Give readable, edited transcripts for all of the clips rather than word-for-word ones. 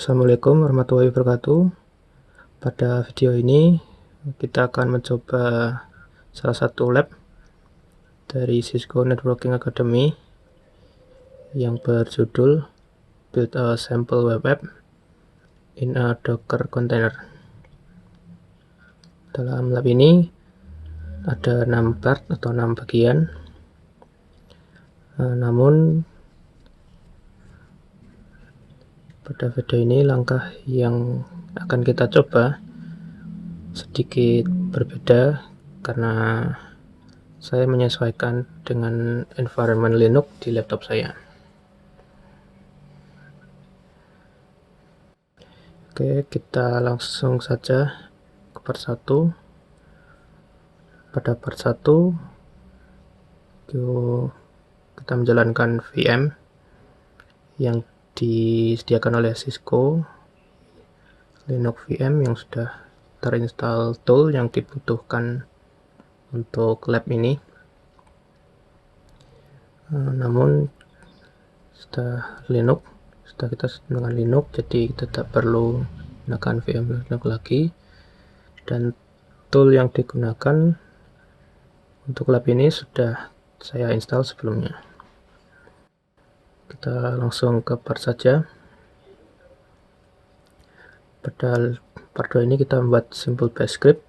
Assalamualaikum warahmatullahi wabarakatuh. Pada video ini kita akan mencoba salah satu lab dari Cisco Networking Academy yang berjudul Build a Sample Web App in a Docker Container. Dalam lab ini ada 6 part atau 6 bagian. Namun pada video ini langkah yang akan kita coba sedikit berbeda karena saya menyesuaikan dengan environment Linux di laptop saya. Oke, kita langsung saja ke part 1. Pada part 1 kita menjalankan VM yang disediakan oleh Cisco Linux VM yang sudah terinstall tool yang dibutuhkan untuk lab ini. Namun sudah kita dengan Linux, jadi kita tidak perlu menggunakan VM Linux lagi, dan tool yang digunakan untuk lab ini sudah saya install sebelumnya. Kita langsung ke part saja. Pada part 2 ini kita membuat simple bash script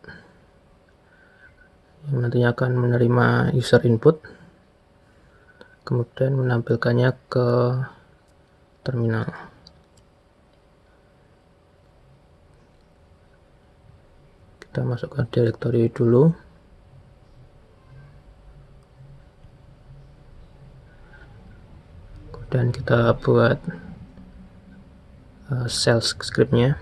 yang nantinya akan menerima user input, kemudian menampilkannya ke terminal. Kita masukkan directory dulu. Dan kita buat shell scriptnya.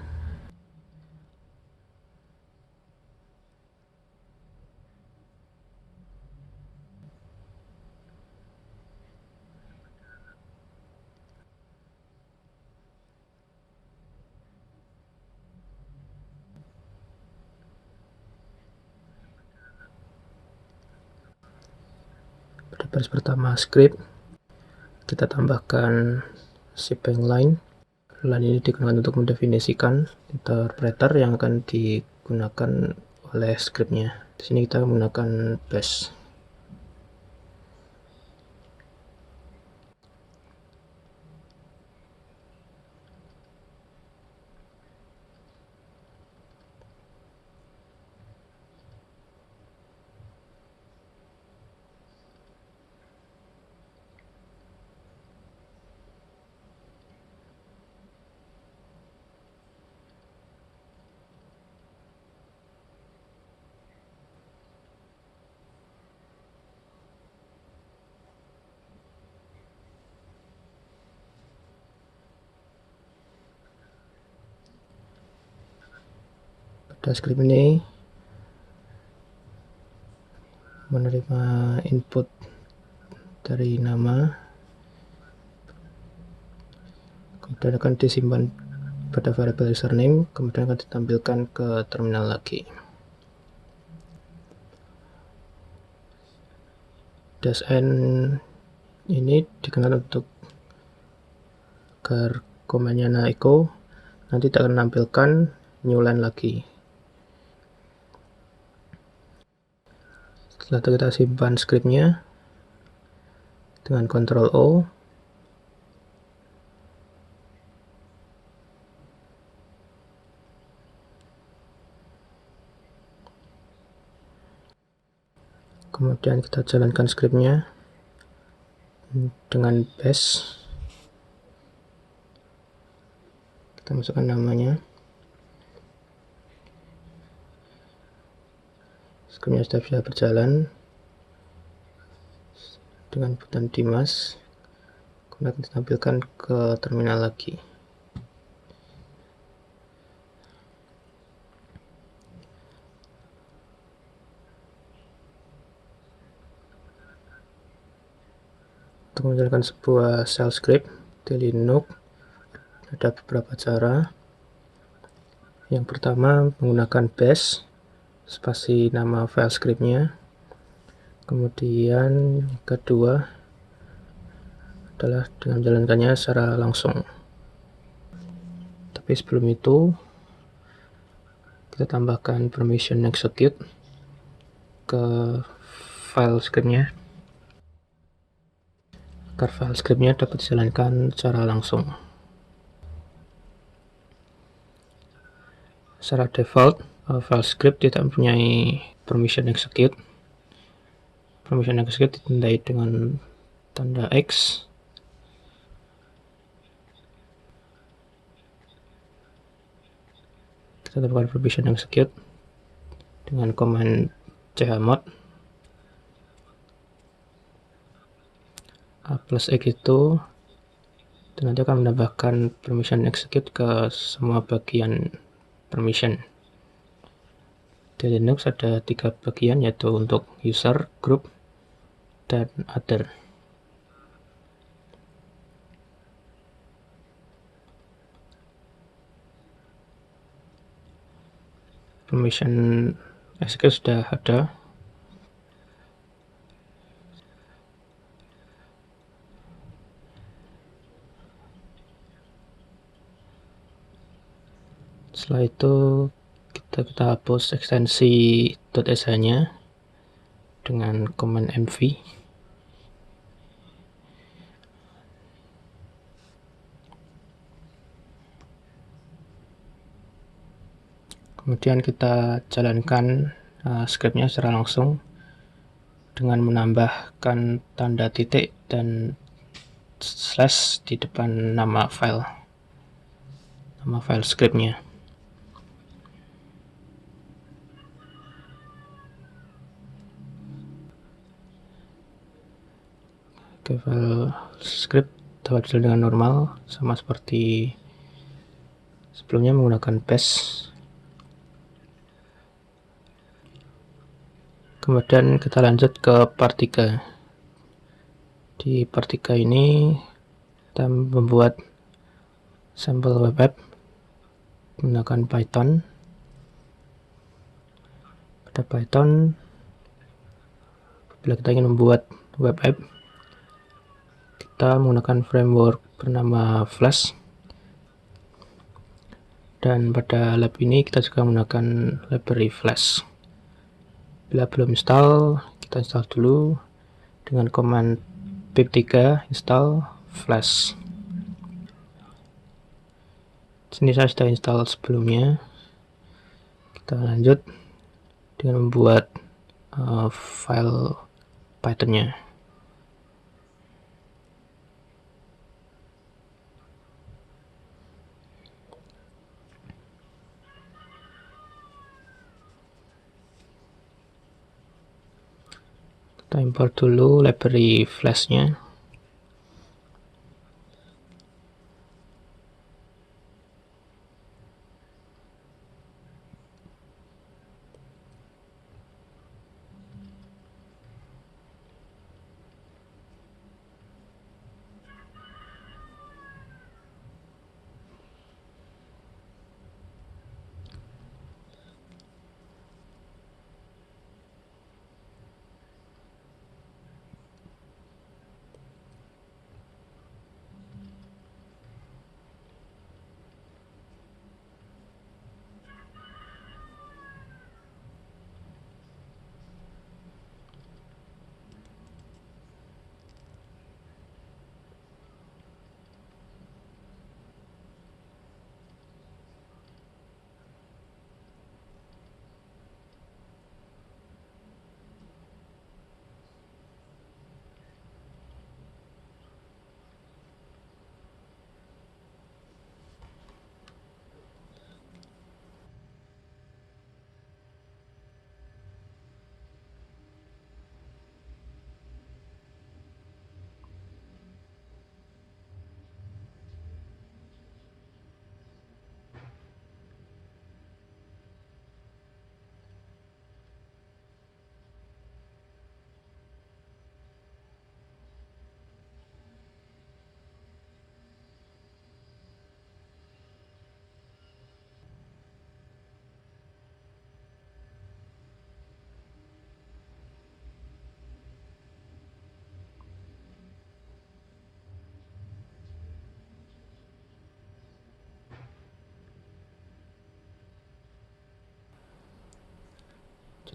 Pada baris pertama script kita tambahkan shebang line. Line ini digunakan untuk mendefinisikan interpreter yang akan digunakan oleh scriptnya. Di sini kita menggunakan bash. Pada script ini menerima input dari nama, kemudian akan disimpan pada variable username, kemudian akan ditampilkan ke terminal lagi. -n ini digunakan untuk agar komennya echo nanti tak akan menampilkan new line lagi. Setelah itu kita simpan scriptnya dengan Ctrl O. Kemudian kita jalankan scriptnya dengan bash. Kita masukkan namanya. Scriptnya sudah bisa berjalan dengan button Dimas, kemudian ditampilkan ke terminal lagi. Untuk menjalankan sebuah shell script di Linux ada beberapa cara. Yang pertama menggunakan bash spasi nama file scriptnya. Kemudian kedua adalah dengan menjalankannya secara langsung. Tapi sebelum itu kita tambahkan permission execute ke file scriptnya agar file scriptnya dapat dijalankan secara langsung. Secara default file script tidak mempunyai permission execute. Permission execute ditandai dengan tanda X. Kita tambahkan permission execute dengan command chmod a plus x itu nanti akan menambahkan permission execute ke semua bagian permission. Di Linux ada 3 bagian, yaitu untuk user, group, dan other. Permission execute sudah ada. Setelah itu kita hapus ekstensi .sh nya dengan command mv. Kemudian kita jalankan scriptnya secara langsung dengan menambahkan tanda titik dan slash di depan nama file scriptnya. Oke, file script dapat dijalankan dengan normal sama seperti sebelumnya menggunakan bash. Kemudian kita lanjut ke part 3. Di part 3 ini kita membuat sampel web app menggunakan Python. Pada Python, bila kita ingin membuat web app, kita menggunakan framework bernama Flash. Dan pada lab ini kita juga menggunakan library Flash. Bila belum install, kita install dulu dengan command pip3 install Flash. Sini saya sudah install sebelumnya. Kita lanjut dengan membuat file Python-nya. Kita import dulu library Flash-nya.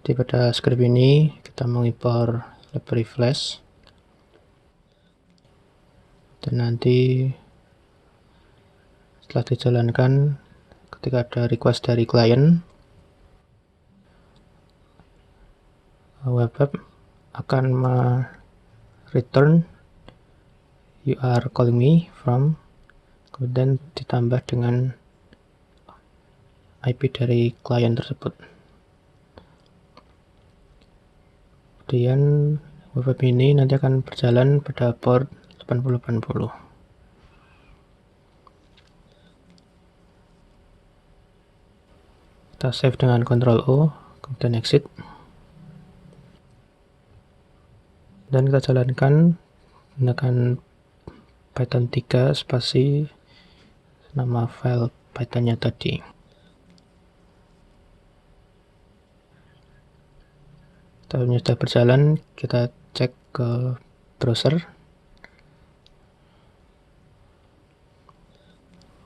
Jadi pada script ini kita mengimpor library flash, dan nanti setelah dijalankan, ketika ada request dari klien, web app akan return you are calling me from, kemudian ditambah dengan IP dari klien tersebut. Kemudian web app ini nanti akan berjalan pada port 8080. Kita save dengan Ctrl O, kemudian exit, dan kita jalankan menggunakan Python 3 spasi nama file Pythonnya tadi. Tahunnya sudah berjalan, kita cek ke browser.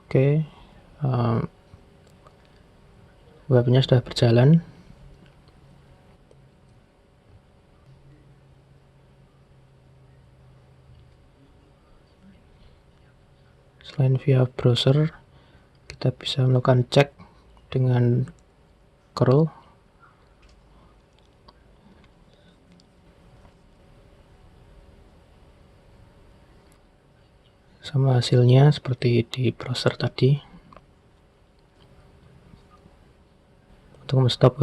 Oke, webnya sudah berjalan. Selain via browser, kita bisa melakukan cek dengan curl. Sama hasilnya seperti di browser tadi. Untuk menstop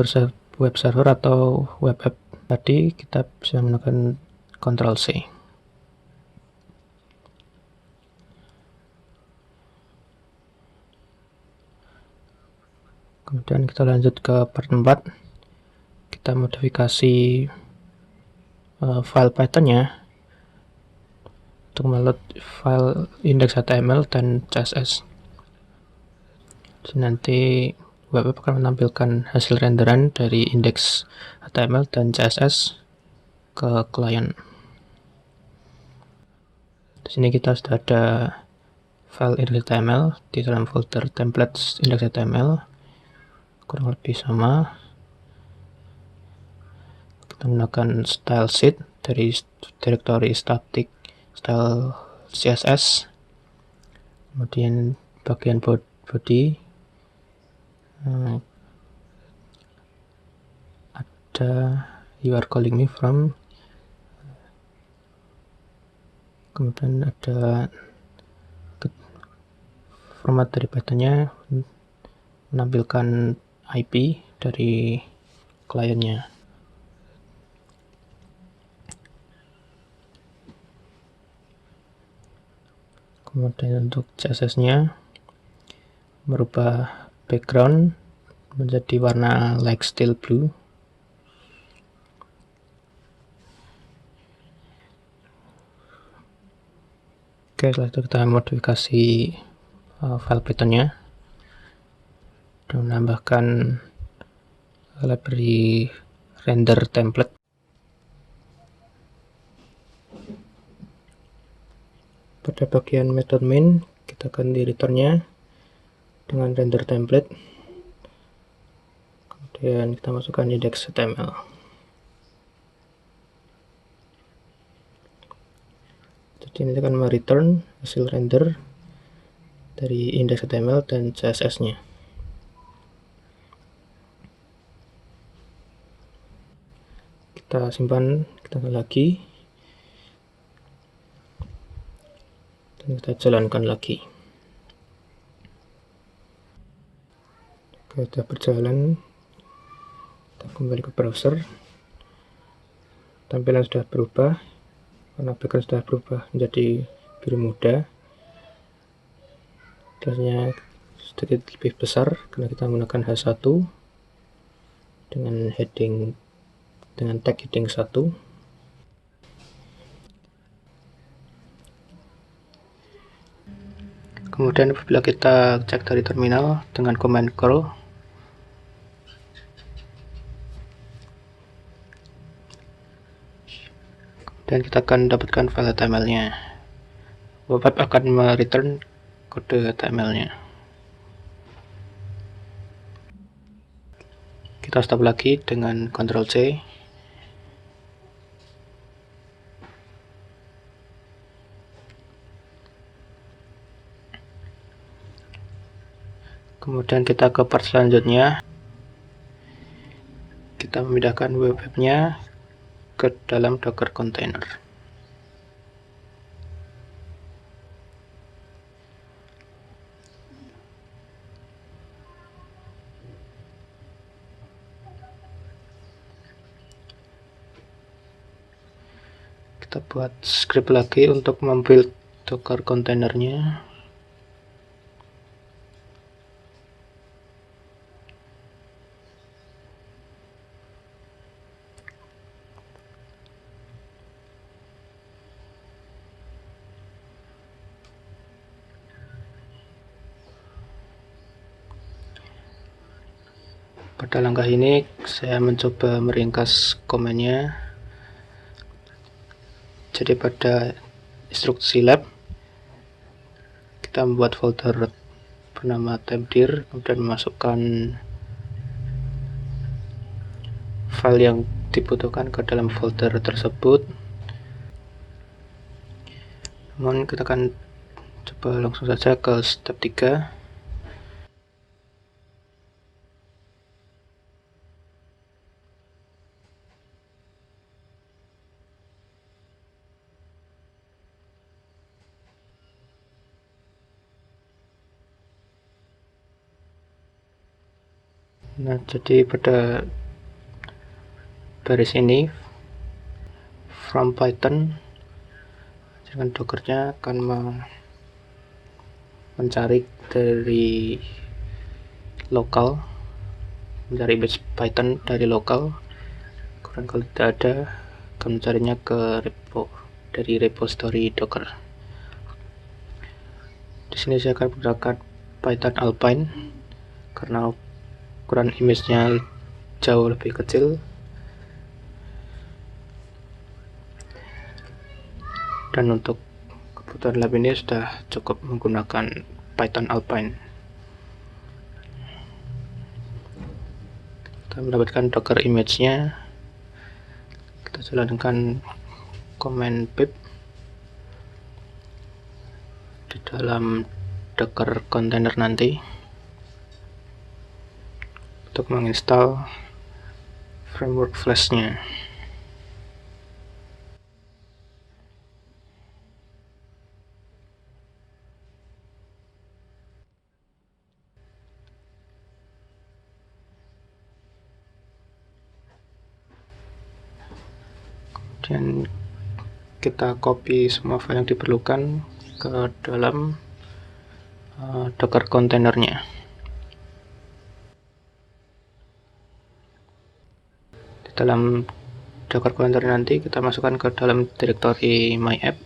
web server atau web app tadi, kita bisa menggunakan Ctrl C. Kemudian kita lanjut ke part 4. Kita modifikasi file Pythonnya untuk meload file index.html dan CSS. Jadi nanti web app akan menampilkan hasil renderan dari index.html dan CSS ke klien. Di sini kita sudah ada file index.html di dalam folder templates index.html, kurang lebih sama. Kita menggunakan style sheet dari directory static style CSS, kemudian bagian body ada you are calling me from, kemudian ada format dari Pythonnya menampilkan IP dari kliennya. Kemudian untuk CSS-nya merubah background menjadi warna like steel blue. Oke, setelah itu kita modifikasi file Pythonnya dan menambahkan library render template. Pada bagian method main, kita ganti returnnya dengan render template, kemudian kita masukkan index.html. Jadi ini akan mereturn hasil render dari index.html dan CSS-nya. Kita simpan, kita lagi, dan kita jalankan lagi. Oke, sudah berjalan. Kita kembali ke browser. Tampilan sudah berubah karena background sudah berubah menjadi biru muda. Teksnya sedikit lebih besar karena kita menggunakan H1 dengan tag heading 1. Kemudian apabila kita cek dari terminal dengan command curl, dan kita akan dapatkan file HTML-nya. Web app akan mereturn kode HTML-nya. Kita kita stop lagi dengan Ctrl C. Kemudian kita ke part selanjutnya, kita memindahkan web-nya ke dalam Docker container. Kita buat script lagi untuk membuild Docker containernya. Pada langkah ini saya mencoba meringkas komennya. Jadi pada instruksi lab kita membuat folder bernama tempdir, kemudian memasukkan file yang dibutuhkan ke dalam folder tersebut. Namun kita akan coba langsung saja ke step 3. Nah, jadi pada baris ini from Python, dengan Dockernya akan mencari dari lokal, mencari base Python dari lokal. Kemudian kalau tidak ada, akan mencarinya ke repo dari repository Docker. Di sini saya akan menggunakan Python Alpine karena ukuran image-nya jauh lebih kecil. Dan untuk kebutuhan lab ini sudah cukup menggunakan Python Alpine. Kita mendapatkan Docker image-nya. Kita jalankan command pip di dalam Docker container nanti untuk menginstal framework Flash-nya. Dan kita copy semua file yang diperlukan ke dalam Docker containernya. Di dalam Docker container nanti kita masukkan ke dalam directory myapp.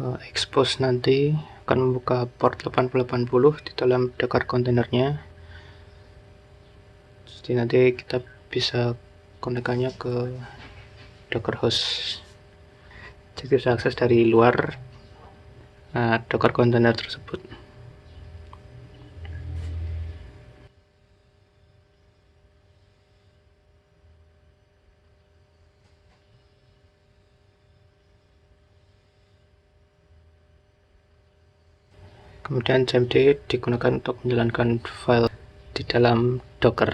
Expose nanti akan membuka port 8080 di dalam Docker containernya. Jadi nanti kita bisa konekannya ke Docker host. Jadi bisa akses dari luar Docker container tersebut. Kemudian cmd digunakan untuk menjalankan file di dalam Docker.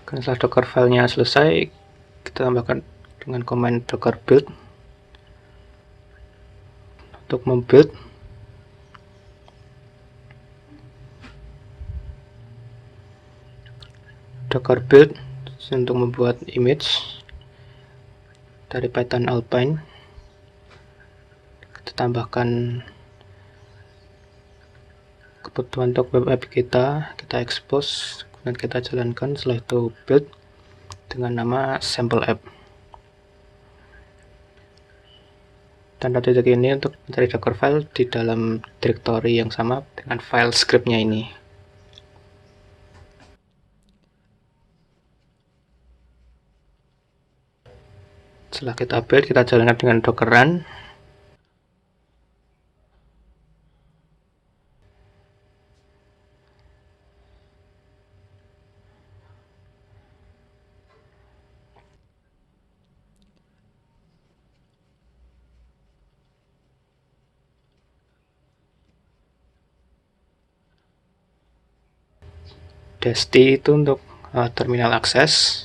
Setelah Docker filenya selesai, kita tambahkan dengan command docker build untuk membuild docker build untuk membuat image dari Python Alpine. Kita tambahkan kebutuhan untuk web app kita expose dan kita jalankan. Setelah itu build dengan nama sample app. Tanda titik ini untuk mencari Docker file di dalam directory yang sama dengan file scriptnya ini. Setelah kita build, kita jalankan dengan Docker run. Desti itu untuk terminal akses.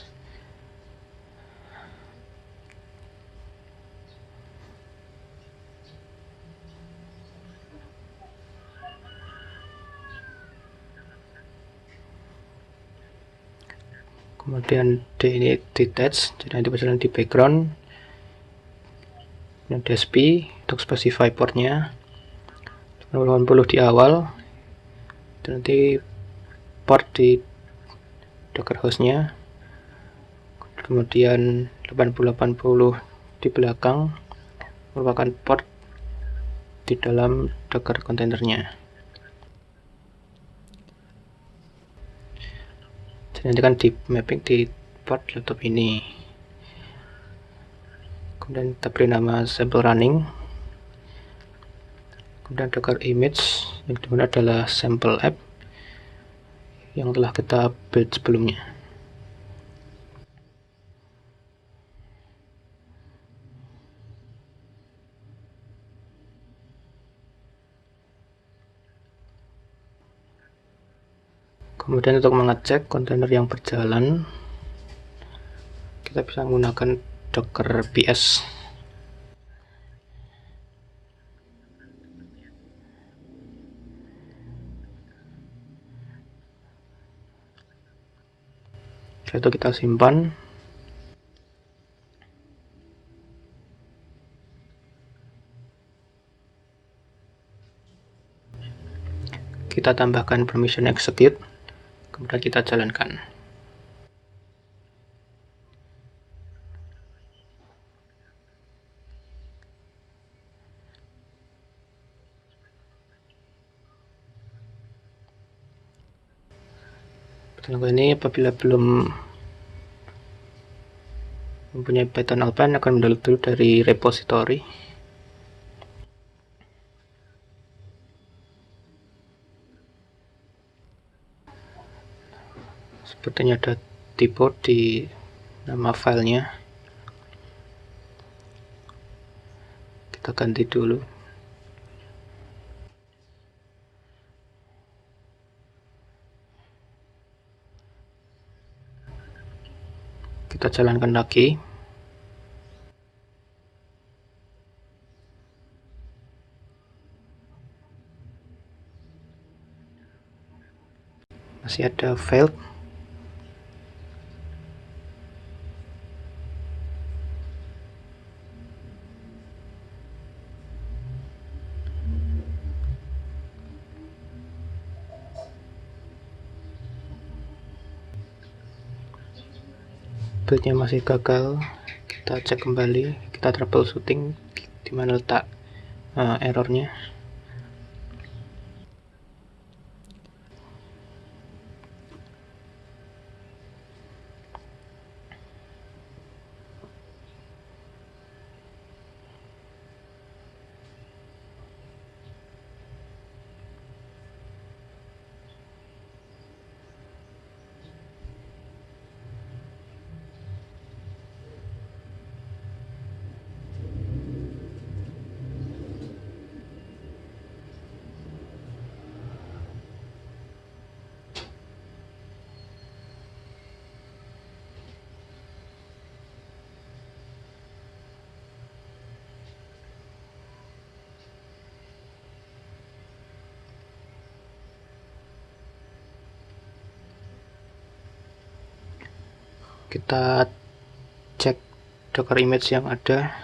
Kemudian D ini detach, jadi nanti berjalan di background. Kemudian DSP untuk specify portnya 80 di awal, dan nanti port di Docker hostnya, kemudian 8080 di belakang merupakan port di dalam Docker kontainernya. Jadi nanti kan di mapping di port laptop ini. Kemudian kita beri nama sample running. Kemudian Docker image yang digunakan adalah sample app yang telah kita build sebelumnya. Kemudian untuk mengecek kontainer yang berjalan, kita bisa menggunakan Docker PS. Setelah itu kita simpan. Kita tambahkan permission execute, kemudian kita jalankan. Setelah ini, apabila belum mempunyai Python Alpine, akan mendownload dulu dari repository. Sepertinya ada typo di nama filenya. Kita ganti dulu. Kita jalankan lagi. Masih ada failed. Buildnya masih gagal. Kita cek kembali, kita troubleshooting di mana letak errornya. Kita cek Docker image yang ada.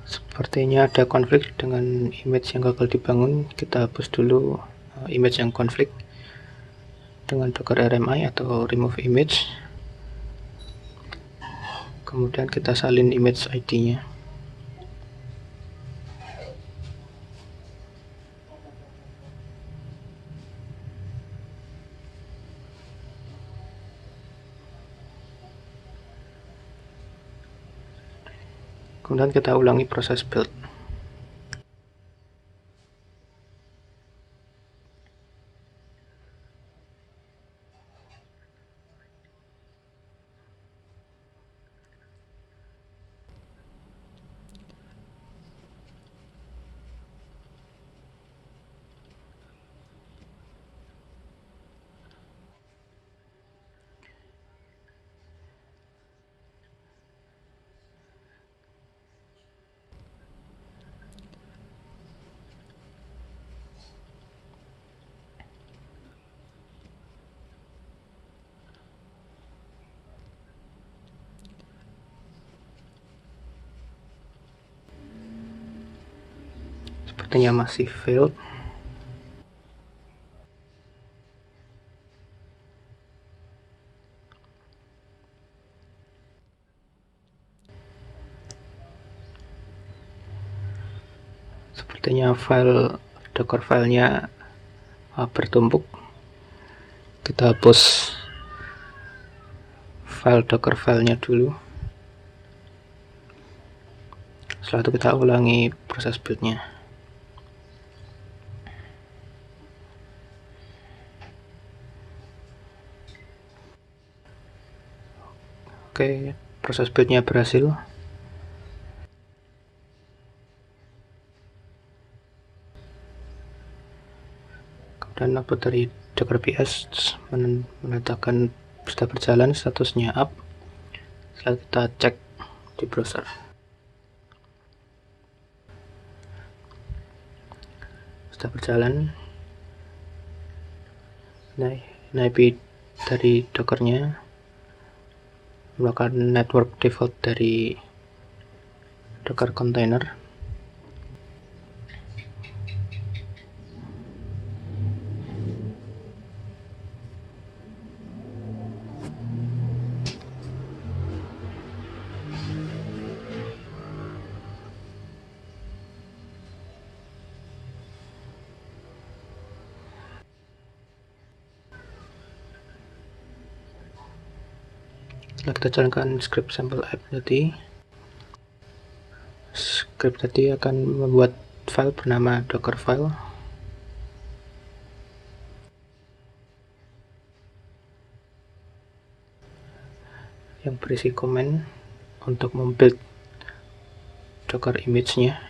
Sepertinya ada konflik dengan image yang gagal dibangun. Kita hapus dulu image yang konflik dengan docker rmi atau remove image. Kemudian kita salin image ID-nya. Kemudian kita ulangi proses build. Sepertinya masih failed. Sepertinya docker filenya bertumpuk. Kita hapus file docker filenya dulu. Setelah itu kita ulangi proses buildnya. Oke, proses buildnya berhasil. Kemudian output dari Docker PS menandakan sudah berjalan, statusnya up. Setelah kita cek di browser. Sudah berjalan. Nah, IP dari Dockernya melakukan network default dari Docker container. Setelah kita jalankan script sample app tadi, script tadi akan membuat file bernama docker file yang berisi komen untuk membuild docker image-nya.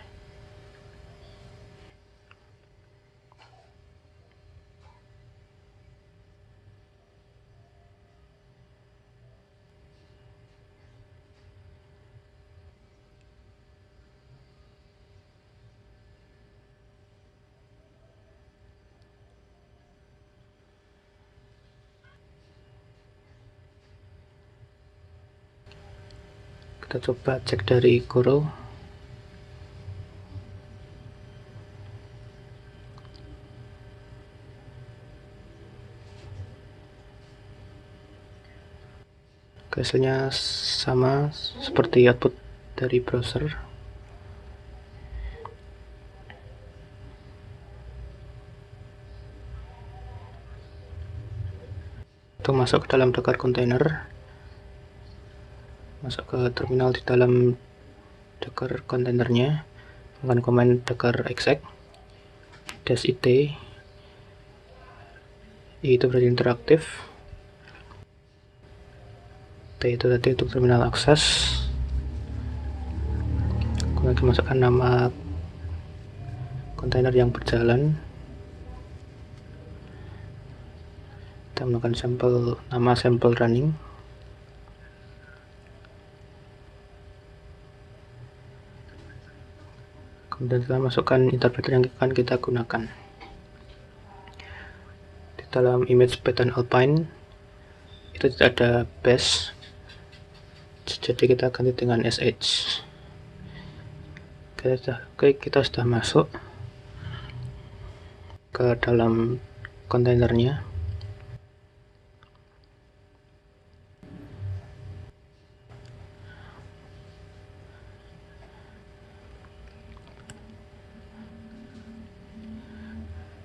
Kita coba cek dari Guru. Hasilnya sama seperti output dari browser. Itu masuk ke dalam Docker container, masuk ke terminal di dalam Docker containernya dengan command docker exec -it, itu berarti interaktif, T itu tadi untuk terminal akses. Kemudian kita masukkan nama kontainer yang berjalan. Kita melakukan nama sampel running. Kemudian kita masukkan interpreter yang akan kita gunakan. Di dalam image Python Alpine itu tidak ada bash, jadi kita ganti dengan sh. Oke, kita sudah masuk ke dalam kontainernya.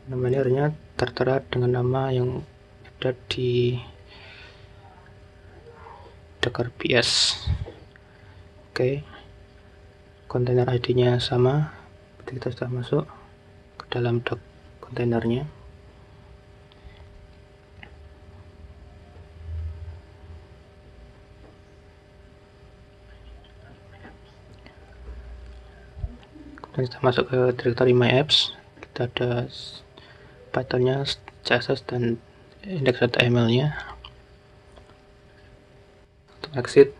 Namanya tertera dengan nama yang ada di Docker PS. Oke, kontainer ID-nya sama. Berarti kita sudah masuk ke dalam kontainernya. Kemudian kita masuk ke directory my apps. Kita ada Python-nya, CSS dan index.html-nya. Untuk exit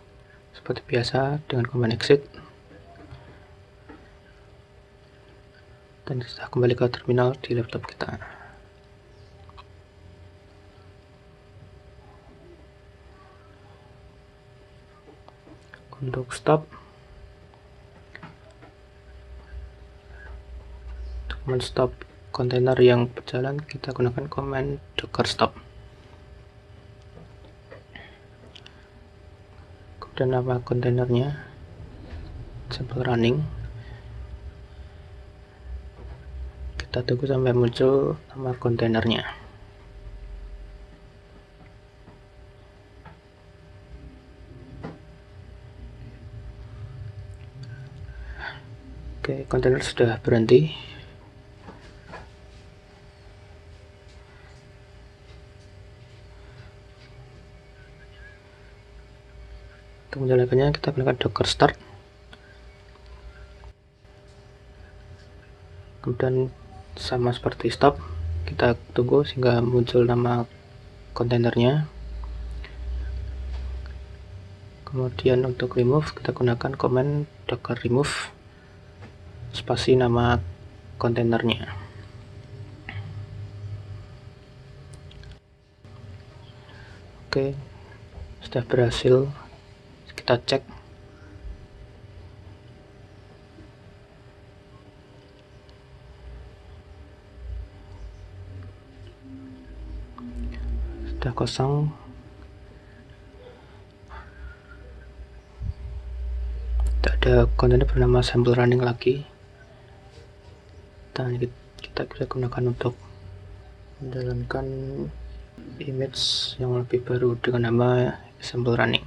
seperti biasa dengan command exit. Dan kita kembali ke terminal di laptop kita. Untuk stop, command stop kontainer yang berjalan, kita gunakan command docker stop. Kemudian nama kontainernya sample running. Kita tunggu sampai muncul nama kontainernya. Oke, kontainer sudah berhenti. Untuk menjalankannya kita gunakan docker start. Kemudian sama seperti stop, kita tunggu sehingga muncul nama kontainernya. Kemudian untuk remove kita gunakan command docker remove spasi nama kontainernya. Oke, sudah berhasil. Kita cek. Sudah kosong. Tidak ada kontainer bernama sample running lagi. Dan kita bisa gunakan untuk menjalankan image yang lebih baru dengan nama sample running.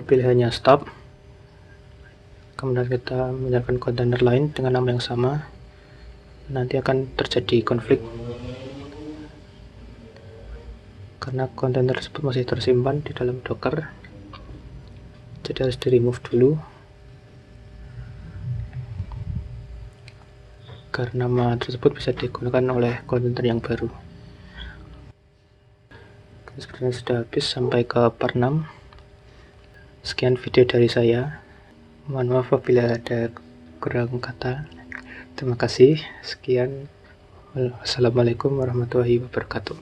Pilihannya stop. Kemudian kita menjalankan kontainer lain dengan nama yang sama. Nanti akan terjadi konflik karena kontainer tersebut masih tersimpan di dalam Docker, jadi harus di remove dulu karena nama tersebut bisa digunakan oleh kontainer yang baru. Sepertinya sudah habis sampai ke part 6. Sekian video dari saya. Mohon maaf apabila ada kurang kata. Terima kasih. Sekian. Wassalamualaikum warahmatullahi wabarakatuh.